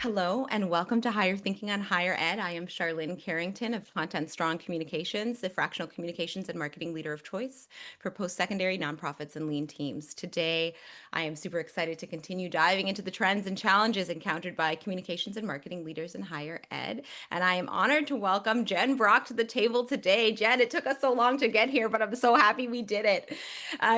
Hello and welcome to Higher Thinking on Higher Ed. I am Sharlyn Carrington of Content Strong Communications, the fractional communications and marketing leader of choice for post-secondary nonprofits and lean teams. Today, I am super excited to continue diving into the trends and challenges encountered by communications and marketing leaders in higher ed. And I am honored to welcome Jen Brock to the table today. Jen, it took us so long to get here, but I'm so happy we did it.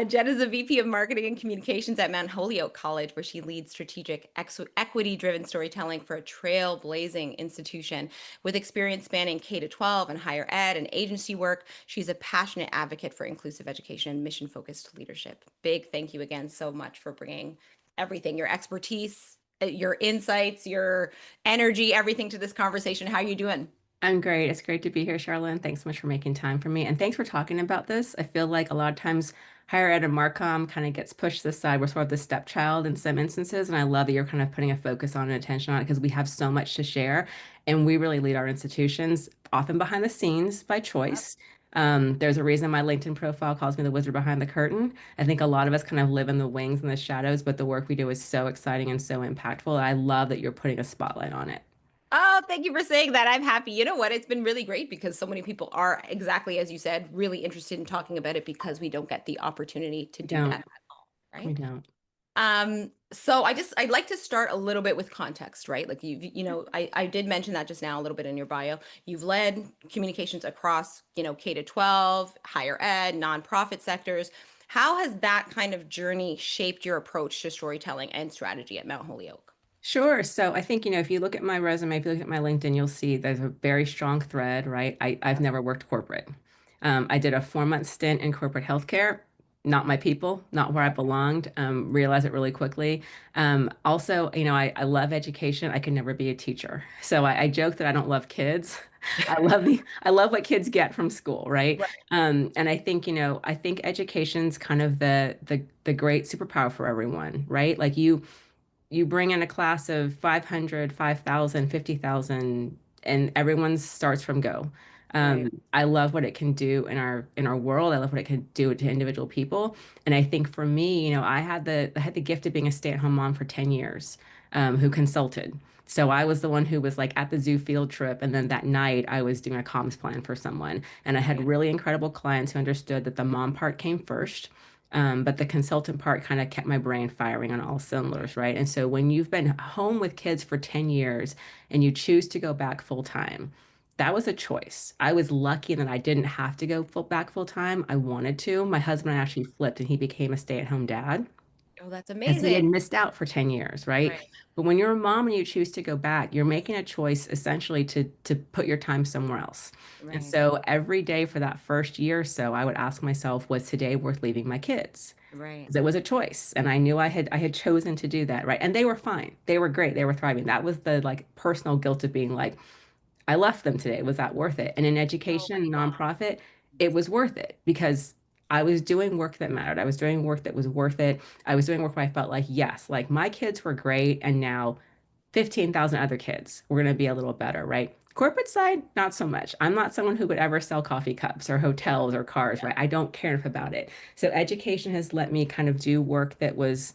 Jen is a VP of Marketing and Communications at Mount Holyoke College, where she leads strategic equity-driven storytelling for a trailblazing institution. With experience spanning K to 12 and higher ed and agency work, she's a passionate advocate for inclusive education and mission-focused leadership. Big thank you again so much for bringing everything, your expertise, your insights, your energy, everything to this conversation. How are you doing? I'm great. It's great to be here, Charlotte. Thanks so much for making time for me. And thanks for talking about this. I feel like a lot of times higher ed and Marcom kind of gets pushed to the side. We're sort of the stepchild in some instances. And I love that you're kind of putting a focus on and attention on it because we have so much to share. And we really lead our institutions often behind the scenes by choice. There's a reason my LinkedIn profile calls me the wizard behind the curtain. I think a lot of us kind of live in the wings and the shadows, but the work we do is so exciting and so impactful. I love that you're putting a spotlight on it. Oh, thank you for saying that. I'm happy. You know what? It's been really great because so many people are exactly as you said, really interested in talking about it because we don't get the opportunity to We do that don't. at all, We right? don't. So I'd like to start a little bit with context, right? Like I did mention that just now a little bit in your bio. You've led communications across, K to 12, higher ed, nonprofit sectors. How has that kind of journey shaped your approach to storytelling and strategy at Mount Holyoke? Sure. So I think, if you look at my resume, if you look at my LinkedIn, you'll see there's a very strong thread, right? I've never worked corporate. I did a 4-month stint in corporate healthcare, not my people, not where I belonged, realized it really quickly. Also, I love education. I could never be a teacher. So I joke that I don't love kids. I love what kids get from school, right? Right. And I think, I think education's kind of the great superpower for everyone, right? Like you bring in a class of 500, 5,000, 50,000, and everyone starts from go. Right. I love what it can do in our world. I love what it can do to individual people. And I think for me, I had the gift of being a stay-at-home mom for 10 years, who consulted. So I was the one who was like at the zoo field trip, and then that night I was doing a comms plan for someone. And I had Right. really incredible clients who understood that the mom part came first. But the consultant part kind of kept my brain firing on all cylinders, right? And so when you've been home with kids for 10 years and you choose to go back full time, that was a choice. I was lucky that I didn't have to go back full time. I wanted to. My husband actually flipped and he became a stay-at-home dad Oh, that's because he amazing. had missed out for 10 years, right? Right. But when you're a mom and you choose to go back, you're making a choice essentially to put your time somewhere else. And Right. so every day for that first year or so, I would ask myself, was today worth leaving my kids? Right. Because it was a choice. And I knew I had chosen to do that, right? And they were fine. They were great. They were thriving. That was the like personal guilt of being like, I left them today. Was that worth it? And in Oh my education, God. nonprofit, it was worth it because I was doing work that mattered. I was doing work that was worth it. I was doing work where I felt like, yes, like my kids were great. And now 15,000 other kids were going to be a little better, right? Corporate side, not so much. I'm not someone who would ever sell coffee cups or hotels or cars, right? I don't care enough about it. So education has let me kind of do work that was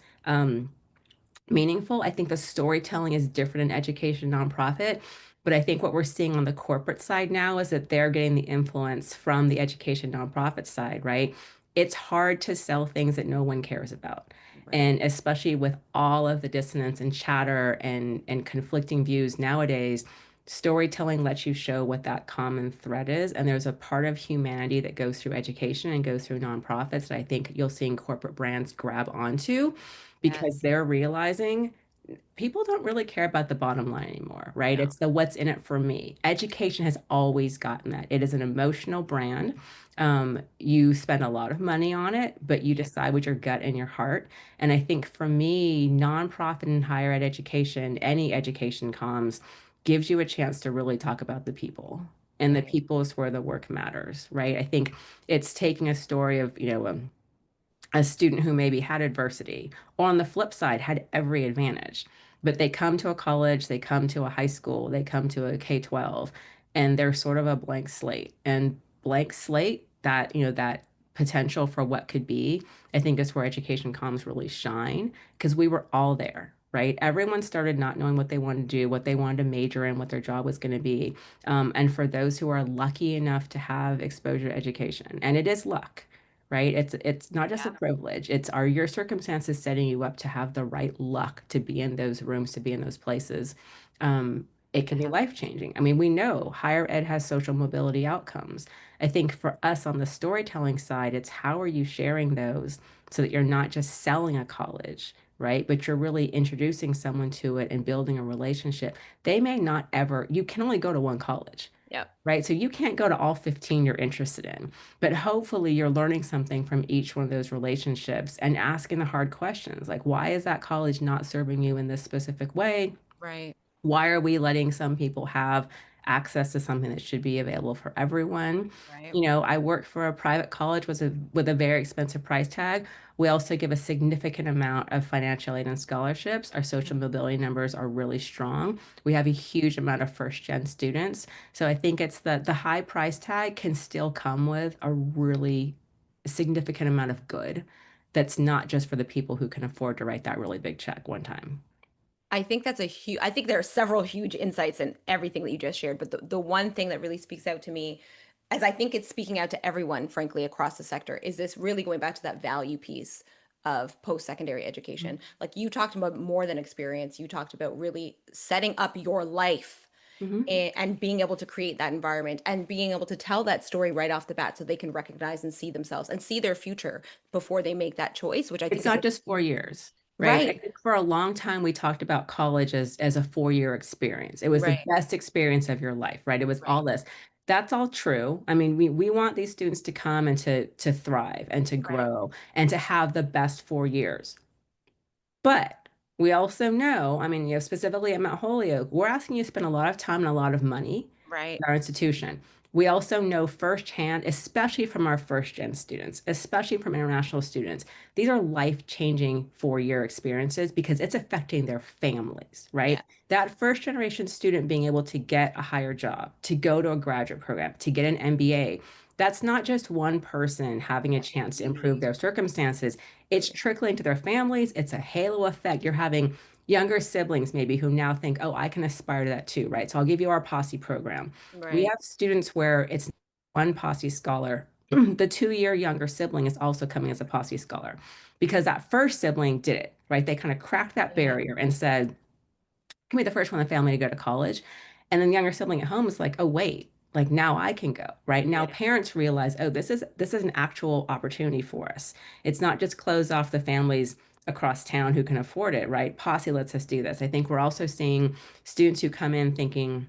meaningful. I think the storytelling is different in education nonprofit, but I think what we're seeing on the corporate side now is that they're getting the influence from the education nonprofit side, right? It's hard to sell things that no one cares about. Right. And especially with all of the dissonance and chatter and conflicting views nowadays, storytelling lets you show what that common thread is. And there's a part of humanity that goes through education and goes through nonprofits that I think you'll see corporate brands grab onto because Yes. they're realizing people don't really care about the bottom line anymore, right? No. It's the what's in it for me. Education has always gotten that. It is an emotional brand. You spend a lot of money on it, but you Yeah. decide with your gut and your heart. And I think for me, nonprofit and higher ed education, any education comms, gives you a chance to really talk about the people. And the Right. people is where the work matters, right? I think it's taking a story of, a student who maybe had adversity, or on the flip side, had every advantage. But they come to a college, they come to a high school, they come to a K-12, and they're sort of a blank slate. And blank slate, that potential for what could be, I think is where education comms really shine because we were all there. right? Everyone started not knowing what they wanted to do, what they wanted to major in, what their job was going to be. And for those who are lucky enough to have exposure to education, and it is luck, right? It's not just a Yeah. privilege. It's are your circumstances setting you up to have the right luck to be in those rooms, to be in those places. It can be life changing. I mean, we know higher ed has social mobility outcomes. I think for us on the storytelling side, it's how are you sharing those so that you're not just selling a college, right? But you're really introducing someone to it and building a relationship. They may not ever, you can only go to one college, Yep. right? So you can't go to all 15 you're interested in, but hopefully you're learning something from each one of those relationships and asking the hard questions like, why is that college not serving you in this specific way? Right. Why are we letting some people have access to something that should be available for everyone? Right. You know, I work for a private college with a very expensive price tag. We also give a significant amount of financial aid and scholarships. Our social mobility numbers are really strong. We have a huge amount of first gen students. So I think it's the high price tag can still come with a really significant amount of good that's not just for the people who can afford to write that really big check one time. I think that's a huge, I think there are several huge insights in everything that you just shared, but the one thing that really speaks out to me, as I think it's speaking out to everyone, frankly, across the sector, is this really going back to that value piece of post-secondary education. Like you talked about more than experience, you talked about really setting up your life Mhm. and being able to create that environment and being able to tell that story right off the bat so they can recognize and see themselves and see their future before they make that choice, which I It's think is not a just 4 years, right? I right, think for a long time we talked about college as a 4 year experience. It was the right, best experience of your life, right? It was right, all this. That's all true. I mean, we want these students to come and to thrive and to right, grow and to have the best 4 years. But we also know, I mean, specifically at Mount Holyoke, we're asking you to spend a lot of time and a lot of money right, in our institution. We also know firsthand, especially from our first gen students, especially from international students, these are life-changing 4 year experiences because it's affecting their families, yeah, right? That first generation student being able to get a higher job, to go to a graduate program, to get an MBA, that's not just one person having a yeah, chance to improve community. their circumstances. It's Absolutely. trickling to their families. It's a halo effect. You're having younger siblings maybe who now think, oh, I can aspire to that too, right? So I'll give you our posse program. We Right. have students where it's one posse scholar. The 2 year younger sibling is also coming as a posse scholar because that first sibling did it, right? They kind of cracked that Yeah. barrier and said, can be the first one in the family to go to college. And then the younger sibling at home is like, oh, wait, like now I can go, right? Now Yeah. parents realize, oh, this is an actual opportunity for us. It's not just closed off the families across town who can afford it, right? Posse lets us do this. I think we're also seeing students who come in thinking,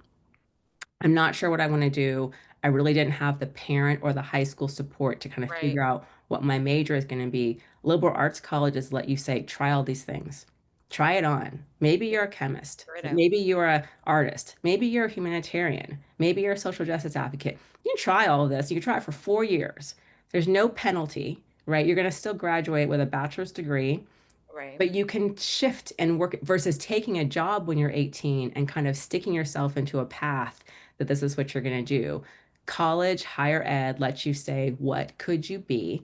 I'm not sure what I want to do. I really didn't have the parent or the high school support to kind of Right. figure out what my major is going to be. Liberal arts colleges let you say, try all these things. Try it on. Maybe Yeah. you're a chemist. Figure it out. Maybe you're a artist. Maybe you're a humanitarian. Maybe you're a social justice advocate. You can try all of this. You can try it for 4 years. There's no penalty, right? You're going to still graduate with a bachelor's degree, Right. but you can shift and work versus taking a job when you're 18 and kind of sticking yourself into a path that this is what you're going to do. College, higher ed lets you say, what could you be?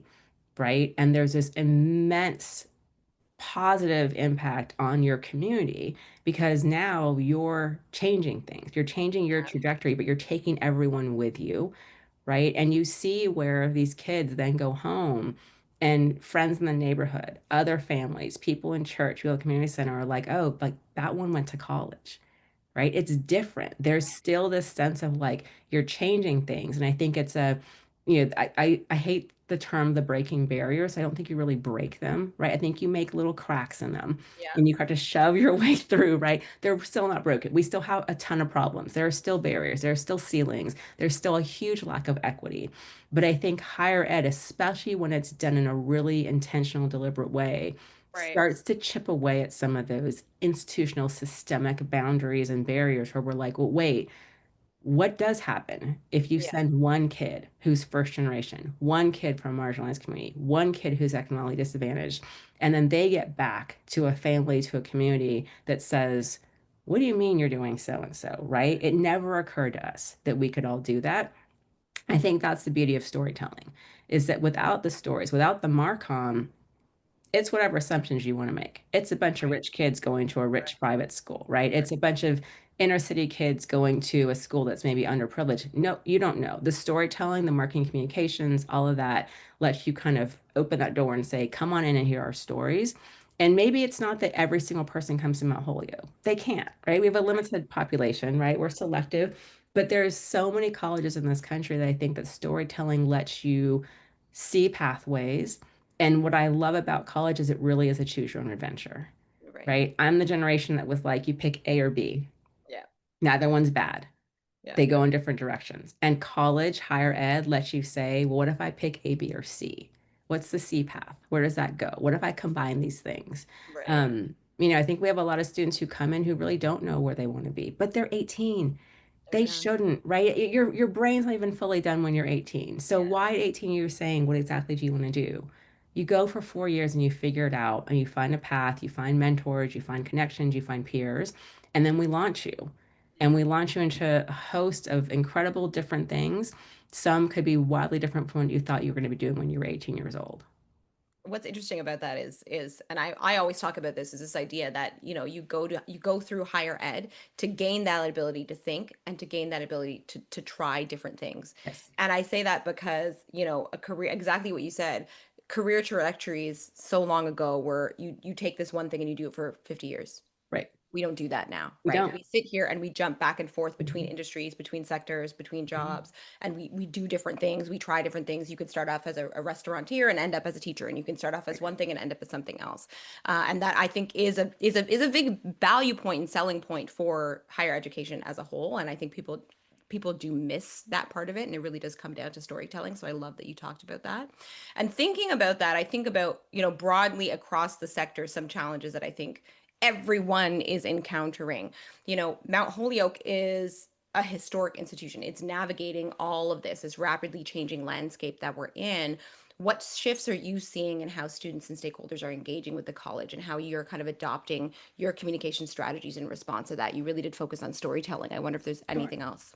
Right. And there's this immense positive impact on your community because now you're changing things. You're changing your Yeah. trajectory, but you're taking everyone with you, right? And you see where these kids then go home and friends in the neighborhood, other families, people in church, people at the community center are like, oh, like that one went to college, right? It's different. There's still this sense of like you're changing things. And I think it's I hate the term the breaking barriers. I don't think you really break them, right? I think you make little cracks in them Yeah. and you have to shove your way through, right? They're still not broken. We still have a ton of problems. There are still barriers. There are still ceilings. There's still a huge lack of equity. But I think higher ed, especially when it's done in a really intentional, deliberate way, Right. starts to chip away at some of those institutional systemic boundaries and barriers where we're like, well, wait, what does happen if you Yeah. send one kid who's first generation, one kid from a marginalized community, one kid who's economically disadvantaged, and then they get back to a family, to a community that says, what do you mean you're doing so and so, right? It never occurred to us that we could all do that. I think that's the beauty of storytelling, is that without the stories, without the Marcom, It's whatever assumptions you want to make. It's a bunch of Right. rich kids going to a Right. rich private school, right? Right. It's a bunch of inner city kids going to a school that's maybe underprivileged. No, you don't know. The storytelling, the marketing communications, all of that lets you kind of open that door and say, come on in and hear our stories. And maybe it's not that every single person comes to Mount Holyoke. They can't, right? We have a Right. limited population, right? We're selective, but there's so many colleges in this country that I think that storytelling lets you see pathways. And what I love about college is it really is a choose your own adventure, Right. right? I'm the generation that was like, you pick A or B. Yeah. Neither one's bad. Yeah. They go in different directions. And college, higher ed lets you say, well, what if I pick A, B, or C? What's the C path? Where does that go? What if I combine these things? Right. I think we have a lot of students who come in who really don't know where they want to be, but they're 18. They're They young. shouldn't, right? Your brain's not even fully done when you're 18. So Yeah. why at 18 you're saying, what exactly do you want to do? You go for 4 years and you figure it out and you find a path, you find mentors, you find connections, you find peers, and then we launch you. And we launch you into a host of incredible different things. Some could be wildly different from what you thought you were going to be doing when you were 18 years old. What's interesting about that is and I always talk about this is this idea that you go through higher ed to gain that ability to think and to gain that ability to try different things. Yes. And I say that because, a career, exactly what you said, career trajectories so long ago where you take this one thing and you do it for 50 years. Right. We don't do that now, We right? don't. We sit here and we jump back and forth between Mhm. industries, between sectors, between Mhm. jobs, and we do different things. We try different things. You could start off as a restaurateur and end up as a teacher, and you can start off as Right. one thing and end up as something else. And that I think is a big value point and selling point for higher education as a whole. And I think people do miss that part of it, and it really does come down to storytelling. So I love that you talked about that. And thinking about that, I think about, broadly across the sector, some challenges that I think everyone is encountering. Mount Holyoke is a historic institution. It's navigating all of this rapidly changing landscape that we're in. What shifts are you seeing in how students and stakeholders are engaging with the college and how you're kind of adopting your communication strategies in response to that? You really did focus on storytelling. I wonder if there's Sure. anything else.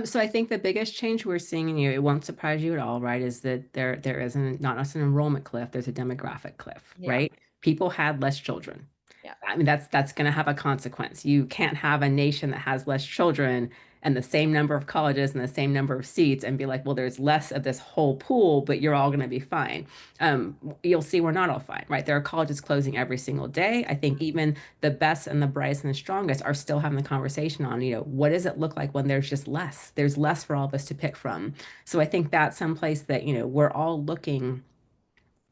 So I think the biggest change we're seeing in you, it won't surprise you at all, right, is that there isn't not just an enrollment cliff, there's a demographic cliff, Yeah. right? People had less children. Yeah. I mean, that's going to have a consequence. You can't have a nation that has less children and the same number of colleges and the same number of seats and be like, well, there's less of this whole pool, but you're all going to be fine. You'll see we're not all fine, right? There are colleges closing every single day. I think even the best and the brightest and the strongest are still having the conversation on, what does it look like when there's just less? There's less for all of us to pick from. So I think that's someplace that, we're all looking.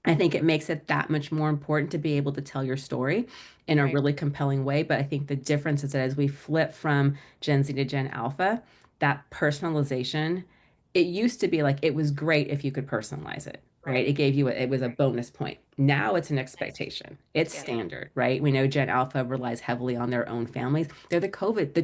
I think it makes it that much more important to be able to tell your story in a Right. really compelling way. But I think the difference is that as we flip from Gen Z to Gen Alpha, that personalization, it used to be like it was great if you could personalize it, right? Right. It was a bonus point. Now it's an Nice. expectation. It's Yeah. standard, right? We know Gen Alpha relies heavily on their own families. They're the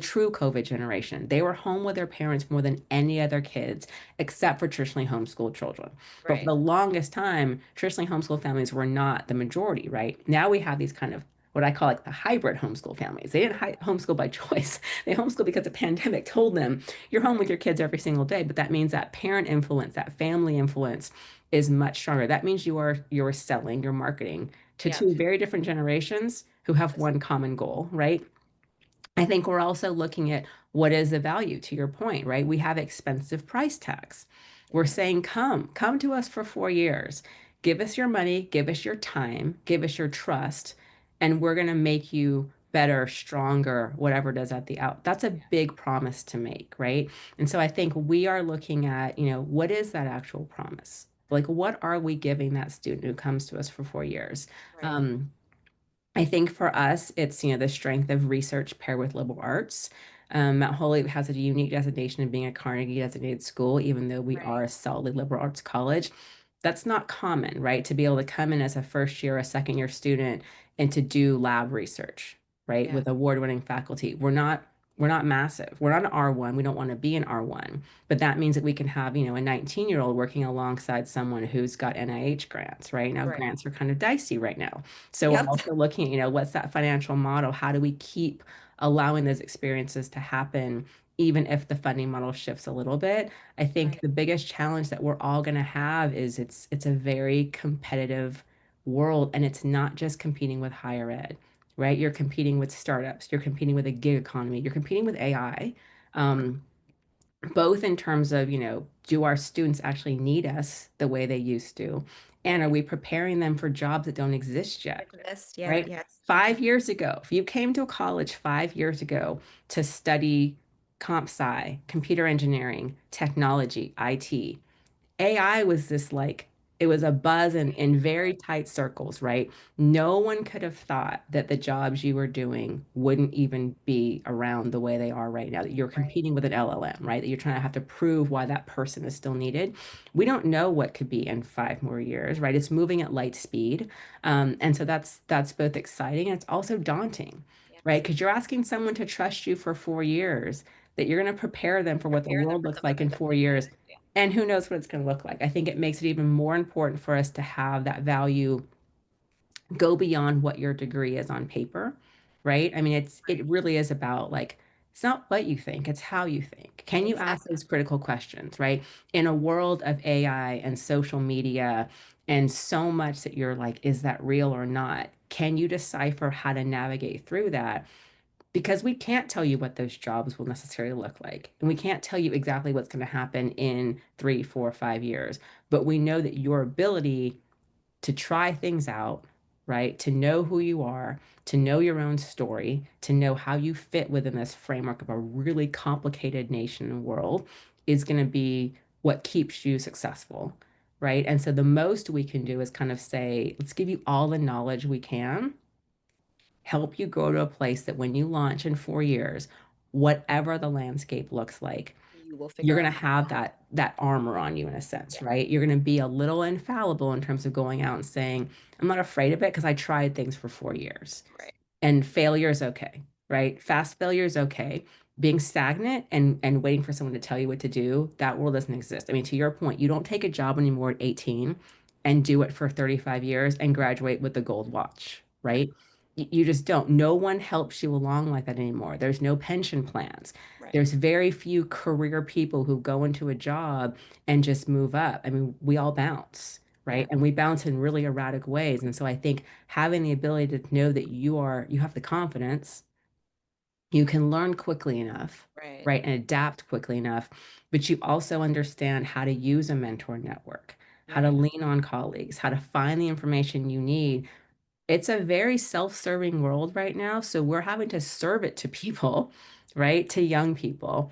true COVID generation. They were home with their parents more than any other kids, except for traditionally homeschooled children. But for Right. the longest time, traditionally homeschool families were not the majority, right? Now we have these kind of what I call like the hybrid homeschool families. They didn't homeschool by choice. They homeschool because the pandemic told them you're home with Right. your kids every single day. But that means that parent influence, that family influence is much stronger. That means you're selling, you're marketing to Yeah. two very different generations who have Yes. one common goal, right? I think we're also looking at what is the value to your point, right? We have expensive price tags. We're Yeah. saying, come to us for 4 years. Give us your money, give us your time, give us your trust, and we're going to make you better, stronger, whatever it is at the out. That's a Yeah. big promise to make, right? And so I think we are looking at, what is that actual promise? Like, what are we giving that student who comes to us for 4 years? Right. Um, I think for us, it's, the strength of research paired with liberal arts. Mount Holyoke has a unique designation of being a Carnegie designated school, even though we Right. are a solidly liberal arts college. That's not common, right? To be able to come in as a first year, a second year student and to do lab research, right? Yeah. With award-winning faculty. We're not massive. We're not an R1. We don't want to be an R1. But that means that we can have, a 19-year-old working alongside someone who's got NIH grants, right? Now, Right. grants are kind of dicey right now. So we're Yep. also looking at, what's that financial model? How do we keep allowing those experiences to happen, even if the funding model shifts a little bit? I think Right. the biggest challenge that we're all going to have is it's a very competitive world. And it's not just competing with higher ed, right? You're competing with startups, you're competing with a gig economy, you're competing with AI. Um, both in terms of, do our students actually need us the way they used to? And are Right. we preparing them for jobs that don't exist yet? Exist. Yeah. Right? Yes. 5 years ago, if you came to a college 5 years ago to study comp sci, computer engineering, technology, IT, AI was this like, it was a buzz in very Right. tight circles, right? No one could have thought that the jobs you were doing wouldn't even be around the way they are right now, that you're Right. competing with an LLM, right? That you're trying to have to prove why that person is still needed. We don't know what could be in 5 more years, right? It's moving at light speed. And so that's both exciting and it's also daunting, right? Yes. Because you're asking someone to trust you for 4 years, that you're going to prepare them for what the Prepare them world for looks something like that in doesn't 4 years. exist. Yeah. And who knows what it's going to look like. I think it makes it even more important for us to have that value go beyond what your degree is on paper, right? I mean, it Right. really is about like, it's not what you think, it's how you think. Can you ask Exactly. those critical questions, right? In a world of AI and social media and so much that you're like, is that real or not? Can you decipher how to navigate through that? Because we can't tell you what those jobs will necessarily look like. And we can't tell you exactly what's going to happen in 3, 4, 5 years. But we know that your ability to try things out, right? To know who you are, to know your own story, to know how you fit within this framework of a really complicated nation and world is going to be what keeps you successful, right? And so the most we can do is kind of say, let's give you all the knowledge we can, help you grow to a place that when you launch in 4 years, whatever the landscape looks like, You will figure you're out going to how. have that armor on you in a sense, Yeah. right? You're going to be a little infallible in terms of going out and saying, I'm not afraid of it because I tried things for 4 years. Right. And failure is okay, right? Fast failure is okay. Being stagnant and waiting for someone to tell you what to do, that world doesn't exist. I mean, to your point, you don't take a job anymore at 18 and do it for 35 years and graduate with the gold watch, Right. right? You just don't. No one helps you along like that anymore. There's no pension plans. Right. There's very few career people who go into a job and just move up. I mean, we all bounce, Yeah. right? And we bounce in really erratic ways. And so I think having the ability to know that you have the confidence, you can learn quickly enough, Right. right? And adapt quickly enough, but you also understand how to use a mentor network, how to Right. lean on colleagues, how to find the information you need. It's a very self-serving world right now, so we're having to serve it to people, right? To young people,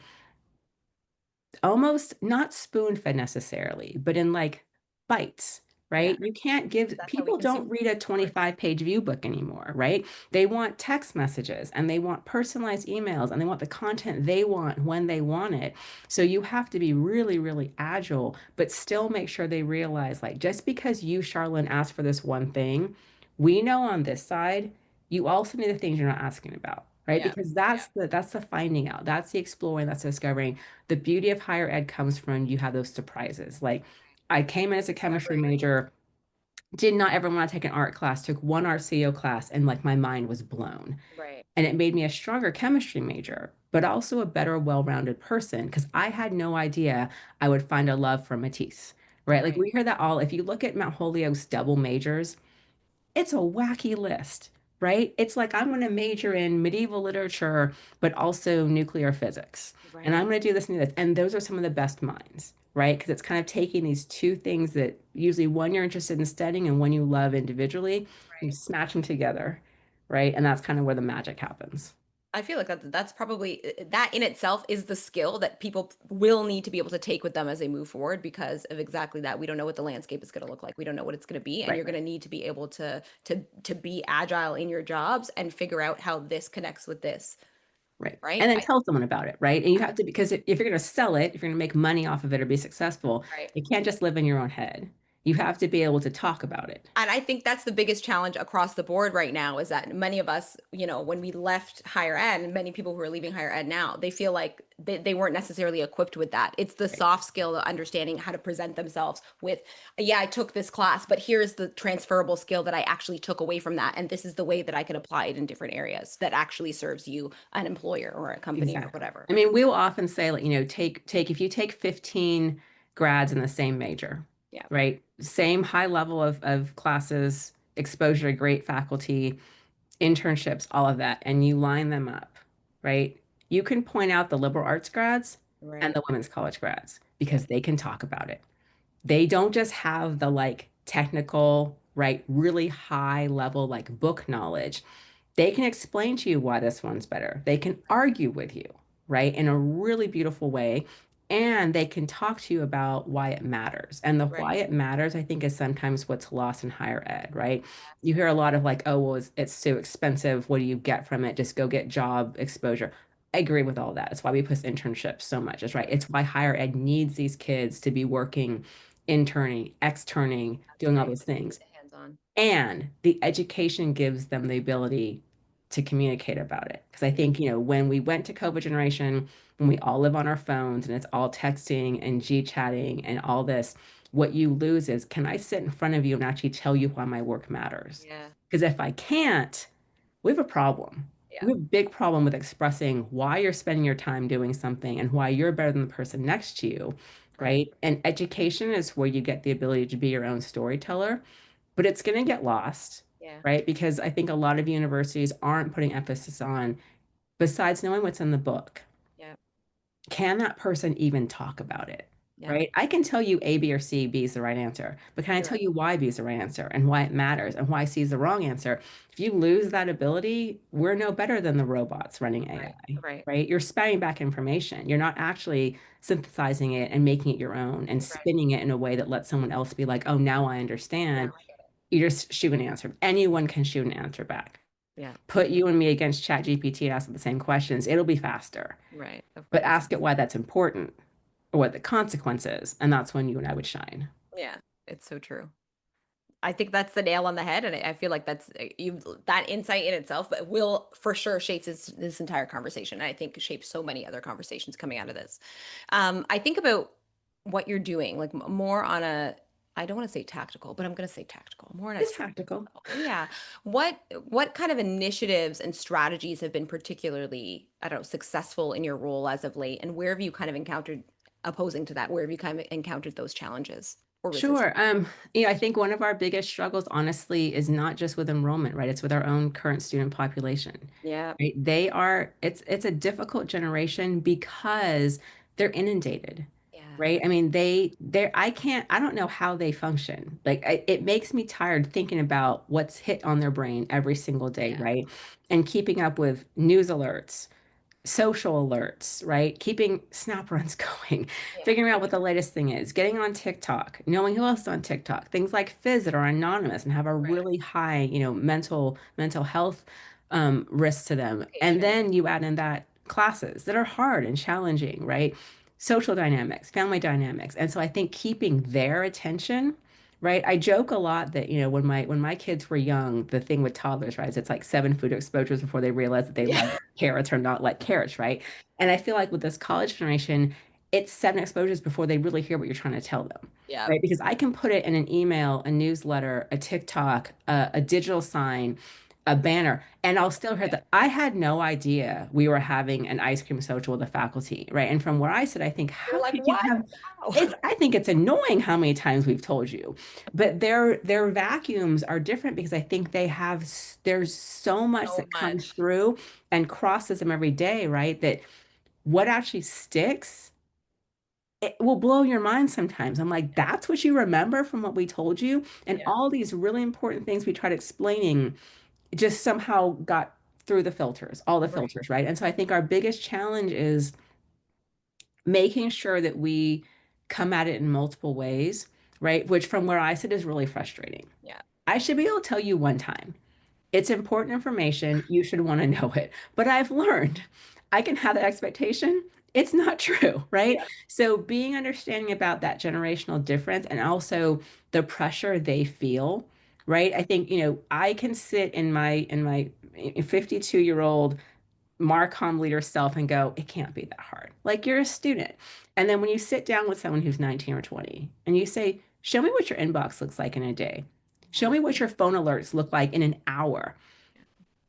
almost not spoon fed necessarily, but in like bites, Yeah. right? You can't give, That's how we people consume don't read a words. 25-page view book anymore, right? They want text messages and they want personalized emails and they want the content they want when they want it. So you have to be really, really agile, but still make sure they realize like just because you, Charlene, asked for this one thing, we know on this side, you also need the things you're not asking about. Right. Yeah. Because Yeah. that's the finding out. That's the exploring, that's the discovering. The beauty of higher ed comes from you have those surprises. Like I came in as a chemistry Discovery. major, did not ever want to take an art class, took one RCO class, and like my mind was blown. Right. And it made me a stronger chemistry major, but also a better, well-rounded person because I had no idea I would find a love for Matisse. Right. Like Right. we hear that all, if you look at Mount Holyoke's double majors, it's a wacky list, right? It's like I'm going to major in medieval literature, but also nuclear physics. And I'm Right. going to do this and do this. And those are some of the best minds, right? Because it's kind of taking these two things that usually one you're interested in studying and one you love individually, you Right. smash them together, right? And that's kind of where the magic happens. I feel like that's probably that in itself is the skill that people will need to be able to take with them as they move forward because of exactly that. We don't know what the landscape is going to look like. We don't know what it's going to be, and Right. you're going to need to be able to be agile in your jobs and figure out how this connects with this, Right. right? And then tell someone about it, right? And you have to, because if you're going to sell it, if you're going to make money off of it or be successful, Right. it can't just live in your own head. You have to be able to talk about it. And I think that's the biggest challenge across the board right now is that many of us, when we left higher ed, and many people who are leaving higher ed now, they feel like they weren't necessarily equipped with that. It's the Right. soft skill of understanding how to present themselves with, yeah, I took this class, but here's the transferable skill that I actually took away from that. And this is the way that I can apply it in different areas that actually serves you, an employer or a company or Exactly. whatever. I mean, we will often say, like, take if you take 15 grads in the same major, Yeah. right? Same high level of classes, exposure to great faculty, internships, all of that, and you line them up, right? You can point out the liberal arts grads and Right. the women's college grads Yeah. because they can talk about it. They don't just have the like technical, right, really high level like book knowledge. They can explain to you why this one's better. They can argue with you, right, in a really beautiful way. And they can talk to you about why it matters. And the Right. why it matters, I think, is sometimes what's lost in higher ed, right? You hear a lot of like, oh, well, it's so expensive. What do you get from it? Just go get job exposure. I agree with all that. It's why we push internships so much. It's right. It's why higher ed needs these kids to be working, interning, externing, That's doing all right. those things. The hands-on. And the education gives them the ability to communicate about it. Because I think, when we went to COVID generation, when we all live on our phones and it's all texting and G chatting and all this, what you lose is, can I sit in front of you and actually tell you why my work matters? Yeah. Because if I can't, we have a problem. Yeah. We have a big problem with expressing why you're spending your time doing something and why you're better than the person next to you, Right. right? And education is where you get the ability to be your own storyteller, but it's going to get lost, Yeah. right? Because I think a lot of universities aren't putting emphasis on, besides knowing what's in the book, Yeah. can that person even talk about it? Yeah. Right? I can tell you A, B, or C, B is the right answer, but can I You're tell right. you why B is the right answer and why it matters and why C is the wrong answer? If you lose that ability, we're no better than the robots running Right. AI, Right. right? You're spouting back information. You're not actually synthesizing it and making it your own and Right. spinning it in a way that lets someone else be like, oh, now I Now understand. I get it. You just shoot an answer. Anyone can shoot an answer back. Yeah. Put you and me against ChatGPT and ask it the same questions. It'll be faster. Right. Of But course. ask it why that's important or what the consequence is. And that's when you and I would shine. Yeah. It's so true. I think that's the nail on the head, and I feel like that's you that insight in itself, but will for sure shape this entire conversation. And I think shapes so many other conversations coming out of this. I think about what you're doing, like more on a I don't want to say tactical, but I'm going to say tactical, more on a It's tactical tactical. level. Yeah. What kind of initiatives and strategies have been particularly, I don't know, successful in your role as of late, and where have you kind of encountered opposing to that? Where have you kind of encountered those challenges or resistance? Sure. I think one of our biggest struggles, honestly, is not just with enrollment, right? It's with our own current student population, Yeah. right? It's a difficult generation because they're inundated, Yeah. right? I mean, I don't know how they function. Like, it makes me tired thinking about what's hit on their brain every single day, Yeah. right? And keeping up with news alerts, social alerts, right? Keeping snap runs going, Yeah. figuring out what the latest thing is, getting on TikTok, knowing who else is on TikTok, things like Fizz that are anonymous and have a Right. really high, mental health risk to them. And Implication. then you add in that classes that are hard and challenging, right? Social dynamics, family dynamics. And so I think keeping their attention, right? I joke a lot that, when my kids were young, the thing with toddlers, right, is it's like 7 food exposures before they realize that they Yeah. like carrots or not like carrots, right? And I feel like with this college generation, it's 7 exposures before they really hear what you're trying to tell them, Yeah. right? Because I can put it in an email, a newsletter, a TikTok, a digital sign, a banner, and I'll still hear Yeah. that. I had no idea we were having an ice cream social with the faculty, right? And from where I sit, I think, You're how like, could you "What? have How?" I think it's annoying how many times we've told you, but their vacuums are different because I think there's so much So that comes much. through and crosses them every day, right? That what actually sticks, it will blow your mind sometimes. I'm like, that's what you remember from what we told you, and Yeah. all these really important things we tried explaining just somehow got through the filters, all the Right. filters, right? And so I think our biggest challenge is making sure that we come at it in multiple ways, right? Which from where I sit is really frustrating. Yeah. I should be able to tell you one time. It's important information. You should want to know it. But I've learned I can have that expectation. It's not true, right? Yeah. So being understanding about that generational difference and also the pressure they feel, right? I think, I can sit in my 52-year-old Marcom leader self and go, it can't be that hard. Like you're a student. And then when you sit down with someone who's 19 or 20 and you say, show me what your inbox looks like in a day. Show Yeah. me what your phone alerts look like in an hour.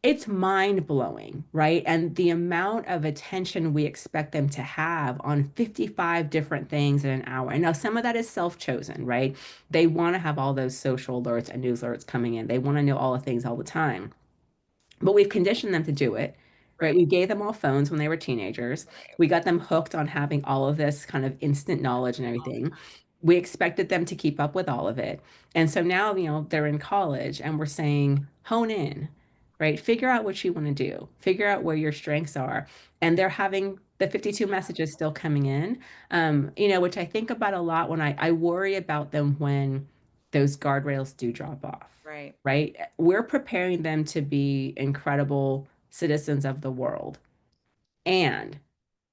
it's mind blowing, right? And the amount of attention we expect them to have on 55 different things in an hour. And now some of that is self-chosen, right? They want to have all those social alerts and news alerts coming in. They want to know all the things all the time. But we've conditioned them to do it, right? We Right. gave them all phones when they were teenagers. Right. We got them hooked on having all of this kind of instant knowledge and All the everything. time. We expected them to keep up with all of it. And so now, they're in college and we're saying, hone in, right? Figure out what you want to do, figure out where your strengths are. And they're having the 52 messages still coming in, which I think about a lot when I worry about them when those guardrails do drop off, Right. right? We're preparing them to be incredible citizens of the world. And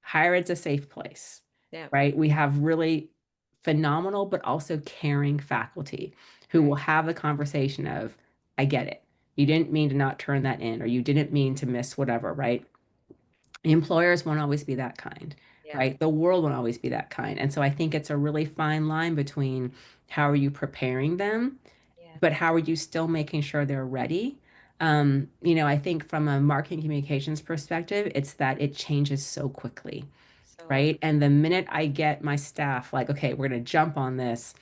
higher ed's a safe place, Yeah. right? We have really phenomenal, but also caring faculty who will Right. have the conversation of, I get it. You didn't mean to not turn that in, or you didn't mean to miss whatever, right? Employers won't always be that kind, Yeah. right? The world won't always be that kind. And so I think it's a really fine line between how are you preparing them, Yeah. but how are you still making sure they're ready? I think from a marketing communications perspective, it's that it changes so quickly, So right? And the minute I get my staff like, okay, we're going to jump on this,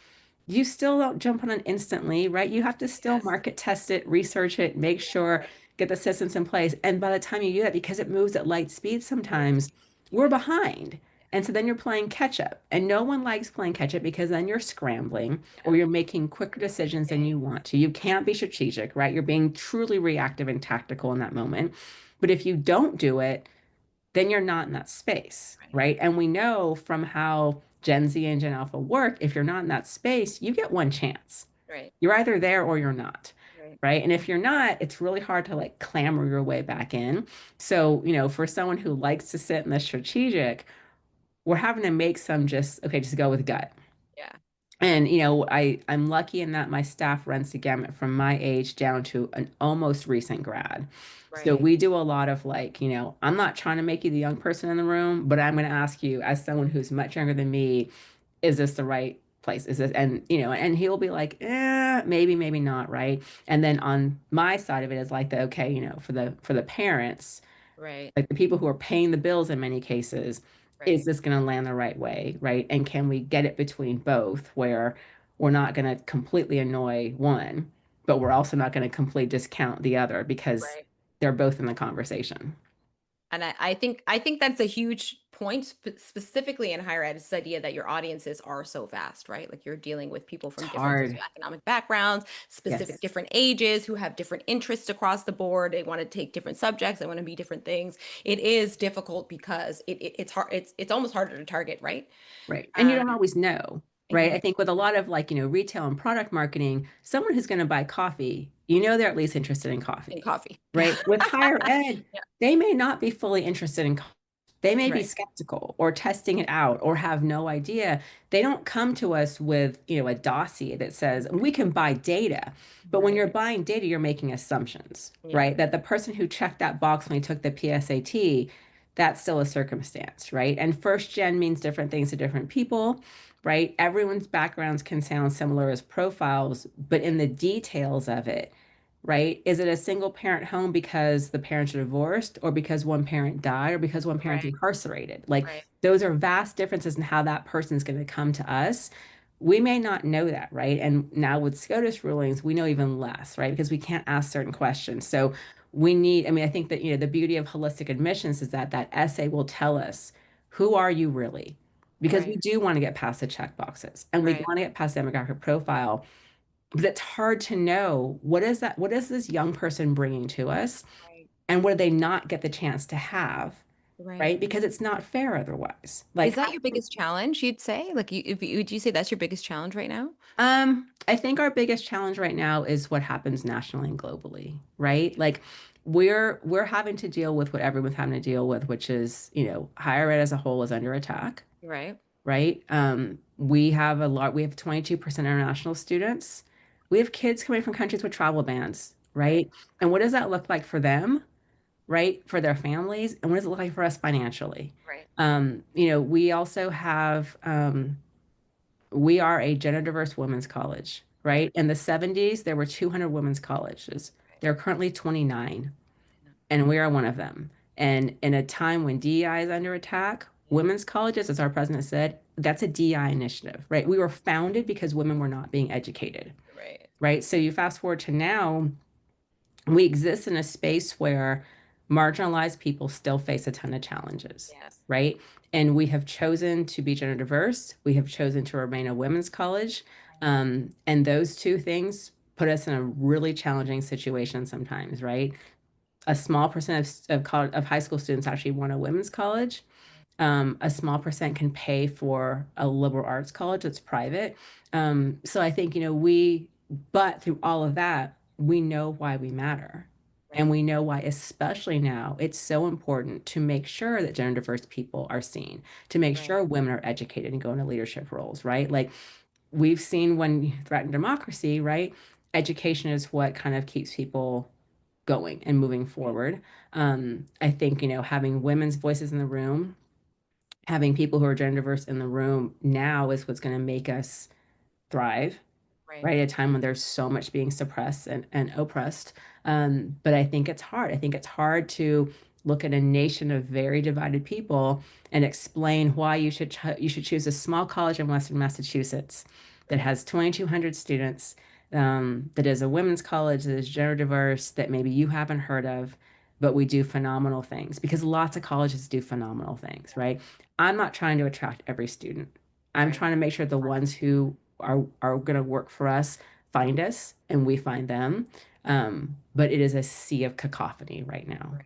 you still don't jump on it instantly, right? You have to still yes. market test it, research it, make sure, get the systems in place. And by the time you do that, because it moves at light speed sometimes, we're behind. And so then you're playing catch up. And no one likes playing catch up because then you're scrambling or Yeah. you're making quicker decisions than you want to. You can't be strategic, right? You're being truly reactive and tactical in that moment. But if you don't do it, then you're not in that space, Right. right? And we know from how Gen Z and Gen Alpha work, if you're not in that space, you get one chance. Right. You're either there or you're not, Right. right? And if you're not, it's really hard to like clamor your way back in. So, for someone who likes to sit in the strategic, we're having to make some just go with gut. Yeah. And I'm lucky in that my staff runs the gamut from my age down to an almost recent grad. So Right. we do a lot of like, I'm not trying to make you the young person in the room, but I'm going to ask you as someone who's much younger than me, is this the right place? Is this, and and he'll be like, maybe, maybe not, right? And then on my side of it is like the okay, for the parents, Right. like the people who are paying the bills in many cases, is Right. this going to land the right way, right? And can we get it between both where we're not going to completely annoy one, but we're also not going to completely discount the other because Right. they're both in the conversation. And I think that's a huge point, specifically in higher ed, is this idea that your audiences are so vast, right? Like you're dealing with people It's from different hard. socioeconomic backgrounds, specific Yes. different ages, who have different interests across the board. They want to take different subjects. They want to be different things. It is difficult because it's hard. It's almost harder to target, right? Right. And you Um, don't always know, and right? you I think with a lot of like, retail and product marketing, someone who's going to buy coffee, they're at least interested in in coffee, coffee. right? With higher ed, Yeah. they may not be fully interested in coffee. They may be Right. skeptical or testing it out or have no idea. They don't come to us with, a dossier that says we can buy data. But when Right. you're buying data, you're making assumptions, Yeah. right? That the person who checked that box when he took the PSAT, that's still a circumstance, right? And first gen means different things to different people, right? Everyone's backgrounds can sound similar as profiles, but in the details of it, right? Is it a single parent home because the parents are divorced or because one parent died or because one parent's Right. incarcerated? Like Right. those are vast differences in how that person's going to come to us. We may not know that, right? And now with SCOTUS rulings, we know even less, right? Because we can't ask certain questions. So I think that, the beauty of holistic admissions is that that essay will tell us who are you really? Because we Right. do want to get past the check boxes and we Right. want to get past the demographic profile, but it's hard to know what is this young person bringing to us Right. and what do they not get the chance to have, Right. right? Because it's not fair otherwise. Is Like that your biggest challenge, you'd say? Like, would you say that's your biggest challenge right now? I think our biggest challenge right now is what happens nationally and globally, right? Like we're having to deal with what everyone's having to deal with, which is, higher ed as a whole is under attack, Right. right? We have 22% international students. We have kids coming from countries with travel bans, Right. right? And what does that look like for them, right? For their families, and what does it look like for us financially? Right. We also have we are a gender diverse women's college, Right. right? In the 70s, there were 200 women's colleges. Right. There are currently 29. and we are one of them. And in a time when DEI is under attack, women's colleges, as our president said, that's a DEI initiative, right? We were founded because women were not being educated, Right. right? So you fast forward to now, we exist in a space where marginalized people still face a ton of challenges, Yes. right? And we have chosen to be gender diverse. We have chosen to remain a women's college. And those two things put us in a really challenging situation sometimes, right? A small percent of high school students actually want a women's college. A small percent can pay for a liberal arts college that's private. So I think, but through all of that, we know why we matter. And Right. we know why, especially now, it's so important to make sure that gender diverse people are seen, to make Right. sure women are educated and go into leadership roles, right? Like we've seen when you threaten democracy, right? Education is what kind of keeps people going and moving forward. I think, having women's voices in the room, having people who are gender diverse in the room now is what's going to make us thrive, Right. right? At a time when there's so much being suppressed and oppressed. But I think it's hard. I think it's hard to look at a nation of very divided people and explain why you should choose a small college in Western Massachusetts that Right. has 2,200 students, that is a women's college that is gender diverse that maybe you haven't heard of, but we do phenomenal things because lots of colleges do phenomenal things, right? I'm not trying to attract every student. I'm Right. trying to make sure the ones who are going to work for us find us and we find them. But it is a sea of cacophony right now, Right.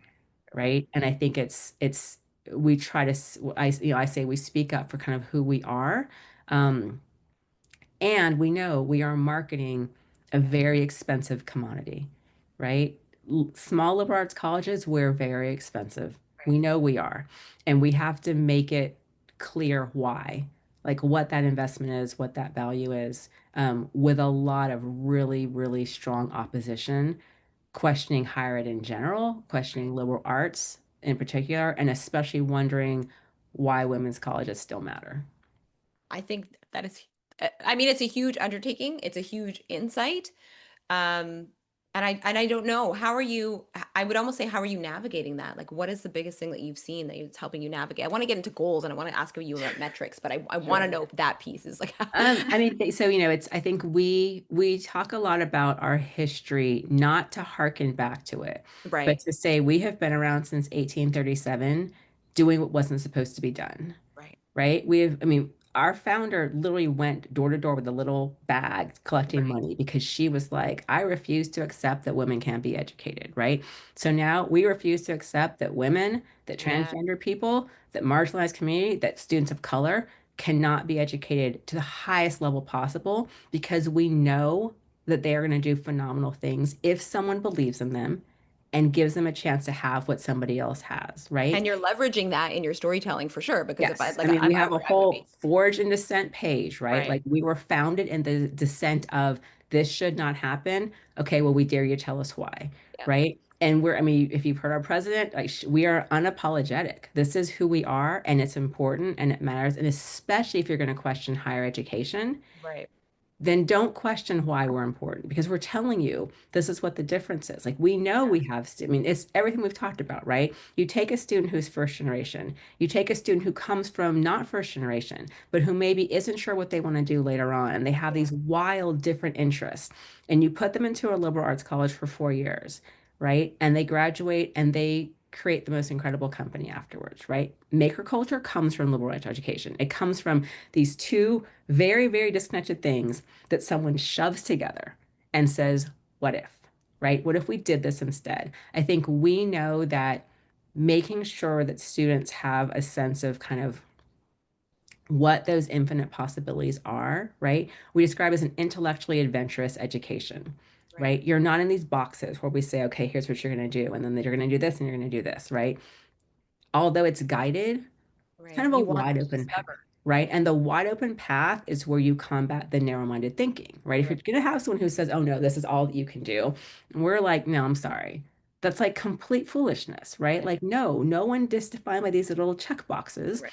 Right. right? And I think it's we try to I say we speak up for kind of who we are. Um, and we know we are marketing a Yeah. very expensive commodity, right? Small liberal arts colleges, we're very expensive. Right. We know we are. And we have to make it clear why, like what that investment is, what that value is, with a lot of really, really strong opposition, questioning higher ed in general, Right. questioning liberal arts in particular, and especially wondering why women's colleges still matter. I think that is, I mean, it's a huge undertaking. It's a huge insight. Um, and I don't know, how are you, I would almost say, how are you navigating that? Like, what is the biggest thing that you've seen that is helping you navigate? I want to get into goals and I want to ask you about metrics, but I want to Sure. know that piece is like, I mean, so it's. I think we talk a lot about our history, not to harken back to it, but right, to say we have been around since 1837, doing what wasn't supposed to be done, right, right? I mean, our founder literally went door to door with a little bag collecting right. money because she was like, I refuse to accept that women can't be educated, right? So now we refuse to accept that women, that Yeah. transgender people, that marginalized community, that students of color cannot be educated to the highest level possible because we know that they are going to do phenomenal things if someone believes in them and gives them a chance to have what somebody else has, right? And you're leveraging that in your storytelling for sure, because if I, Yes. like, I mean, we have a I would be, whole Forge and Dissent page, right? right. Like we were founded in the dissent of this should not happen. Okay, well, we dare you tell us why, Yeah. right? And I mean, if you've heard our president, like we are unapologetic. This is who we are, and it's important and it matters. And especially if you're going to question higher education, Right. then don't question why we're important because we're telling you this is what the difference is. Like we know we have, I mean, it's everything we've talked about, right? You take a student who's first generation, you take a student who comes from not first generation, but who maybe isn't sure what they want to do later on, and they have Yeah. these wild different interests, and you put them into a liberal arts college for 4 years, right? And they graduate and they create the most incredible company afterwards, right? Maker culture comes from liberal arts education. It comes from these two very, very disconnected things that someone shoves together and says, what if, right? What if we did this instead? I think we know that making sure that students have a sense of kind of what those infinite possibilities are, right? We describe as an intellectually adventurous education, Right. right? You're not in these boxes where we say, okay, here's what you're going to do, and then you're going to do this and you're going to do this, right? Although it's guided, kind Right. of a You want wide them to open path, discover. right? And the wide open path is where you combat the narrow-minded thinking, right? If Right. you're going to have someone who says, "Oh no, this is all that you can do," and we're like, "No, I'm sorry." That's like complete foolishness, right? Right. Like, no, no one is defined by these little check boxes. Right.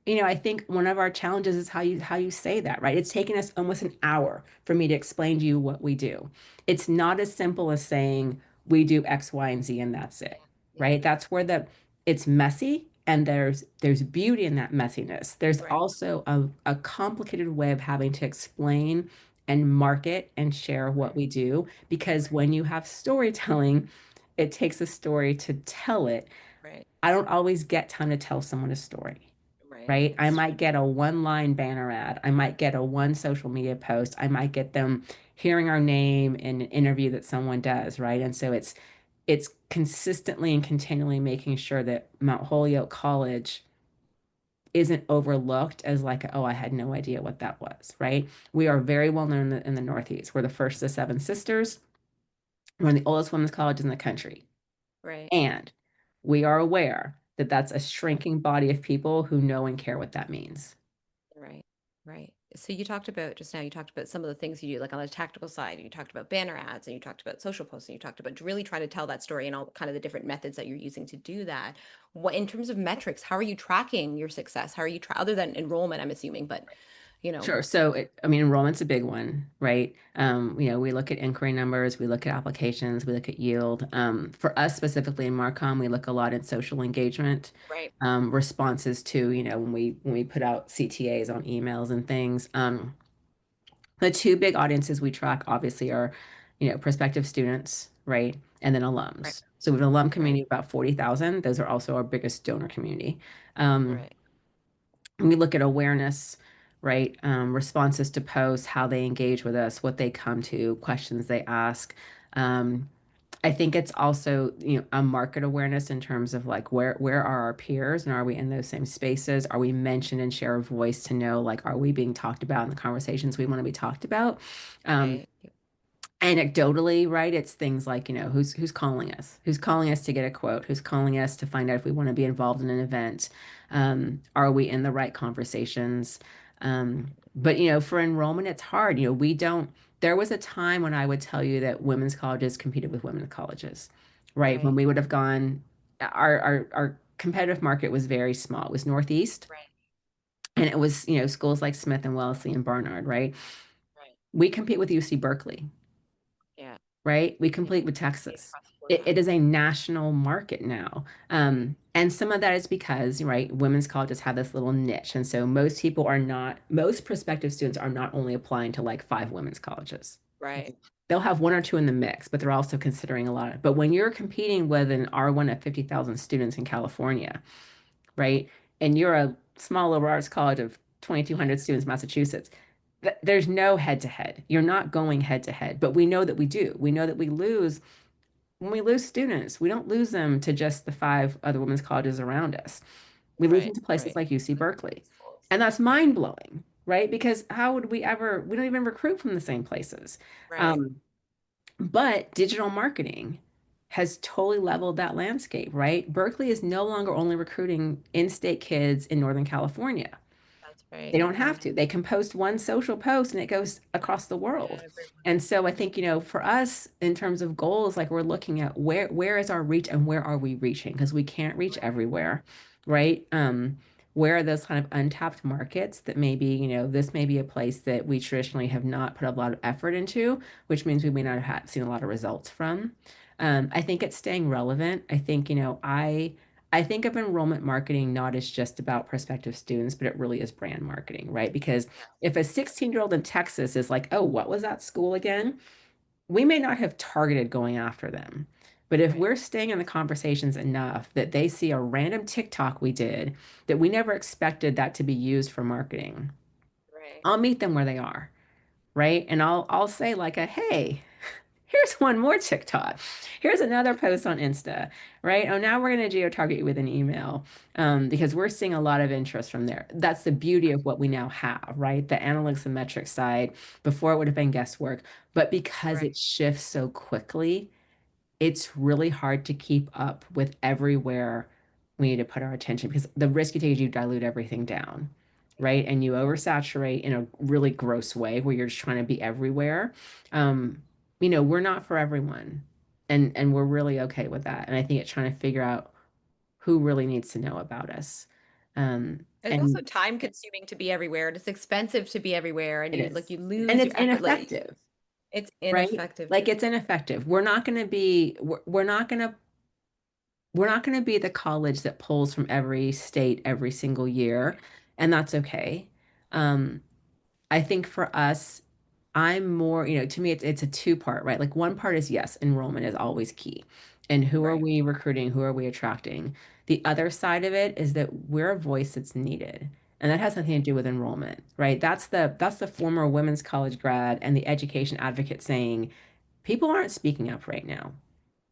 I think one of our challenges is how you say that, right? It's taken us almost an hour for me to explain to you what we do. It's not as simple as saying we do X, Y, and Z, and that's it, right? Mhm. That's where it's messy and there's beauty in that messiness. There's Right, also a complicated way of having to explain and market and share what right, we do because right, when you have storytelling, it takes a story to tell it. right, I don't always get time to tell someone a story, right. right? I It's might get a one line banner ad. I might get a one social media post. I might get them hearing our name in an interview that someone does, right? And so it's consistently and continually making sure that Mount Holyoke College isn't overlooked as like, oh, I had no idea what that was, right? We are very well known in the Northeast. We're the first of the seven sisters. We're the oldest women's college in the country. right. And we are aware that that's a shrinking body of people who know and care what that means. Right, right. So you talked about just now, you talked about some of the things you do, like on the tactical side, you talked about banner ads and you talked about social posts and you talked about really trying to tell that story and all kind of the different methods that you're using to do that. What in terms of metrics, how are you tracking your success? How are you other than enrollment, I'm assuming, but you know, Sure. So, I mean, enrollment's a big one, right? We look at inquiry numbers, we look at applications, we look at yield. For us specifically in Marcom, we look a lot at social engagement, right, responses to, when we put out CTAs on emails and things. The two big audiences we track obviously are, prospective students, right? And then right, alums. So we have an alum right, community of about 40,000. Those are also our biggest donor community. Um, right, and we look at awareness, right? Responses to posts, how they engage with us, what they come to, questions they ask. Um, I think it's also, a market awareness in terms of like where are our peers and are we in those same spaces? Are we mentioned and share a voice to know like are we being talked about in the conversations we want to be talked about? Um, right, Anecdotally, right? It's things like, who's calling us? Who's calling us to get a quote? Who's calling us to find out if we want to be involved in an event? Are we in the right conversations? But for enrollment, it's hard. We don't, there was a time when I would tell you that women's colleges competed with women's colleges, right? When right, we would have gone, our competitive market was very small. It was Northeast, right, and it was, schools like Smith and Wellesley and Barnard, right? right. We compete with UC Berkeley, Yeah, right? We yeah. complete with Yeah, Texas. across the board It now. is a national market now. And some of that is because, right, women's colleges have this little niche. And so most prospective students are not only applying to like five women's colleges. Right, They'll have one or two in the mix, but they're also considering a lot. But when you're competing with an R1 of 50,000 students in California, right, and you're a small liberal arts college of yeah, 2,200 students in Massachusetts, there's no head to head. You're not going head to head, but we know that we do. We know that we lose when we lose students, we don't lose them to just the five other women's colleges around us. We lose them right, to places right. like UC Like Berkeley. women's schools. And that's Right, mind blowing, right? Because how would we don't even recruit from the same places. right, Um, but digital marketing has totally leveled that landscape, right? Berkeley is no longer only recruiting in-state kids in Northern California. that's They right. don't Yeah, have to. They can post one social post and it goes across the world. everywhere. And so I think, for us in terms of goals, like we're looking at where is our reach and where are we reaching? Because we can't reach Right, everywhere, right? Where are those kind of untapped markets that maybe, this may be a place that we traditionally have not put a lot of effort into, which means we may not have seen a lot of results from. I think it's staying relevant. I think, I think of enrollment marketing not as just about prospective students, but it really is brand marketing, right? Because yeah, if a 16-year-old in Texas is like, oh, what was that school again? We may not have targeted going after them. But if right, we're staying in the conversations enough that they see a random TikTok we did that we never expected that to be used for marketing, right, I'll meet them where they are, right? And I'll say like hey, here's one more TikTok. Here's another post on Insta, right? Oh, now we're going to geo-target you with an email because we're seeing a lot of interest from there. That's the beauty of what we now have, right? The analytics and metrics side. Before it would have been guesswork, but because right, it shifts so quickly, it's really hard to keep up with everywhere we need to put our attention because the risk you take is you dilute everything down, right? And you oversaturate in a really gross way where you're just trying to be everywhere. Um, we're not for everyone. And we're really okay with that. And I think it's trying to figure out who really needs to know about us. It's also And time consuming to be everywhere, and it's expensive to be everywhere, and it you like is. you And lose it's your effort. Like ineffective. It's right? ineffective. Like it's ineffective. We're not going to be the college that pulls from every state every single year, and that's okay. Um, I think for us, I'm more, to me, it's a two part, right? Like one part is yes, enrollment is always key. And who are Right. we recruiting? Who are we attracting? The other side of it is that we're a voice that's needed. And that has nothing to do with enrollment, right? That's the former women's college grad and the education advocate saying people aren't speaking up right now.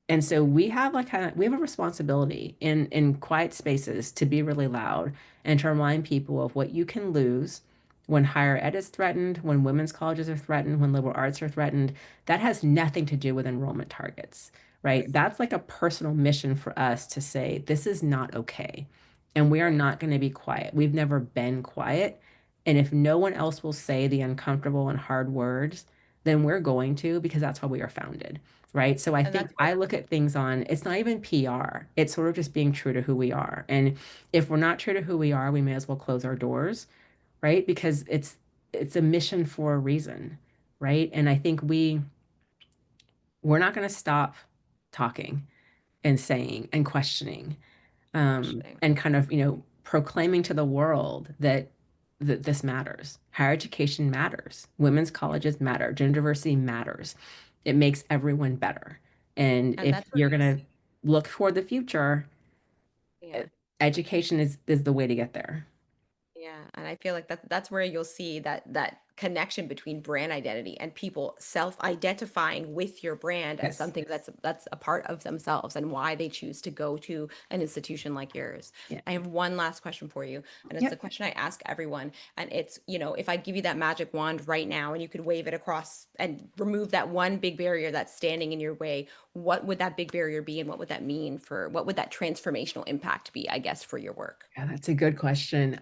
And so we have a responsibility in quiet spaces to be really loud and to remind people of what you can lose when higher ed is threatened, when women's colleges are threatened, when liberal arts are threatened. That has nothing to do with enrollment targets, right? Right. That's like a personal mission for us to say this is not okay. And we are Right. not going to be quiet. We've never been quiet. And if no one else will say the uncomfortable and hard words, then we're going to because that's how we are founded. Right. So I And think that's I where, look at things on, it's not even PR. It's sort of just being true to who we are. And if we're not true to who we are, we may as well close our doors, right? Because it's a mission for a reason, right? And I think we're not going to stop talking and saying and questioning, questioning. and kind of, proclaiming to the world that this matters. Higher education matters. Women's Yeah. colleges matter. Gender diversity matters. It makes everyone better. And And if that's where you're you'll going to see. look for the future, Yeah. education is the way to get there. Yeah, and I feel like that's where you'll see that connection between brand identity and people self-identifying with your brand as Yes. something that's a part of themselves and why they choose to go to an institution like yours. Yeah. I have one last question for you, and it's a Yep. question I ask everyone, and it's, if I give you that magic wand right now and you could wave it across and remove that one big barrier that's standing in your way, what would that big barrier be and what would that mean for what would that transformational impact be, I guess, for your work? Yeah, that's a good question.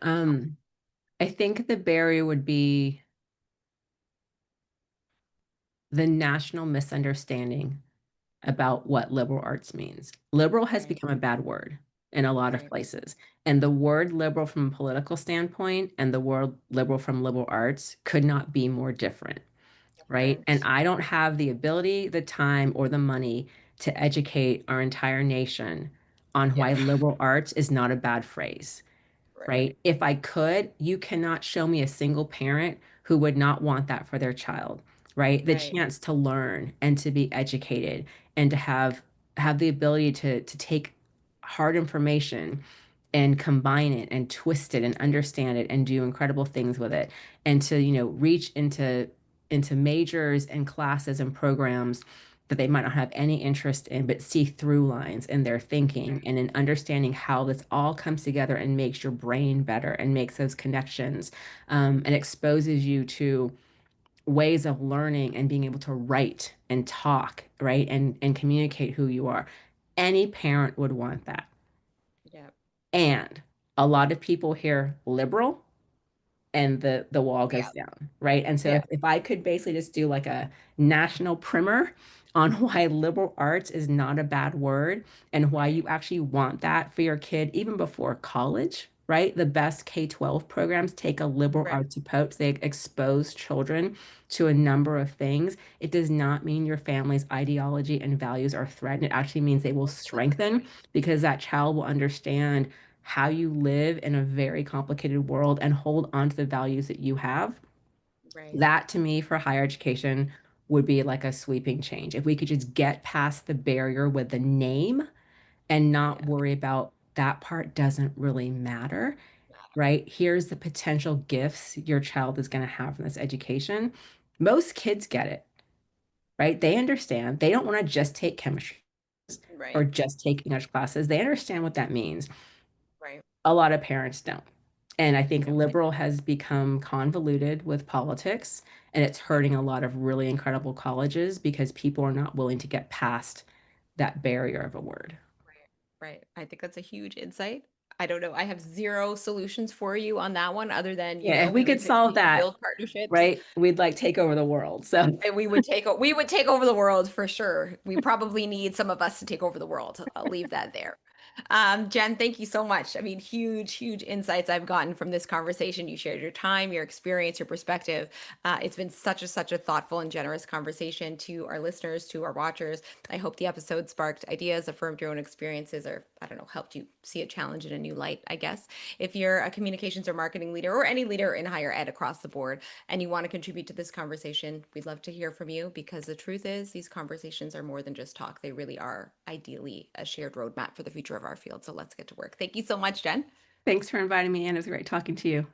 I think the barrier would be the national misunderstanding about what liberal arts means. Liberal has Right, become a bad word in a lot of right. places. And the word liberal from a political standpoint and the word liberal from liberal arts could not be more different, right? And Different. I don't have the ability, the time, or the money to educate our entire nation on Yeah. why liberal arts is not a bad phrase, Right. right? If I could, you cannot show me a single parent who would not want that for their child, right? The Right. chance to learn and to be educated and to have the ability to take hard information and combine it and twist it and understand it and do incredible things with it and to, reach into majors and classes and programs that they might not have any interest in, but see through lines in their thinking and in understanding how this all comes together and makes your brain better and makes those connections, and exposes you to ways of learning and being able to write and talk, right? And communicate who you are. Any parent would want that. Yeah. And a lot of people hear liberal and the wall Yeah. goes down, right? And so Yeah. if I could basically just do like a national primer on why liberal arts is not a bad word and why Right. you actually want that for your kid even before college, right? The best K-12 programs take a liberal Right. arts approach. They expose children to a number of things. It does not mean your family's ideology and values are threatened. It actually means they will Totally strengthen agree. because that child will understand how you live in a very complicated world and hold on to the values that you have. Right. That to me for higher education would be like a sweeping change. If we could just get past the barrier with the name and not Yeah. worry about that part doesn't really matter, right? Here's the potential gifts your child is going to have from this education. Most kids get it, right? They understand. They don't want to just take chemistry or Right. just take English classes. They understand what that means. Right. A lot of parents don't. And I think Yep. liberal has become convoluted with politics, and it's Yep. hurting a lot of really incredible colleges because people are not willing to get past that barrier of a word. Right. Right. I think that's a huge insight. I don't know. I have zero solutions for you on that one other than, Yeah, if we we could need to solve continue to that, build partnerships. right, we'd like take over the world. So, And we would take over the world for sure. We probably need some of us to take over the world. I'll leave that there. Jen, thank you so much. I mean, huge, huge insights I've gotten from this conversation. You shared your time, your experience, your perspective. It's been such a thoughtful and generous conversation. To our listeners, to our watchers, I hope the episode sparked ideas, affirmed your own experiences, or I don't know, helped you see a challenge in a new light, I guess. If you're a communications or marketing leader or any leader in higher ed across the board and you want to contribute to this conversation, we'd love to hear from you, because the truth is these conversations are more than just talk. They really are ideally a shared roadmap for the future of our field. So let's get to work. Thank you so much, Jen. Thanks for inviting me in. It was great talking to you.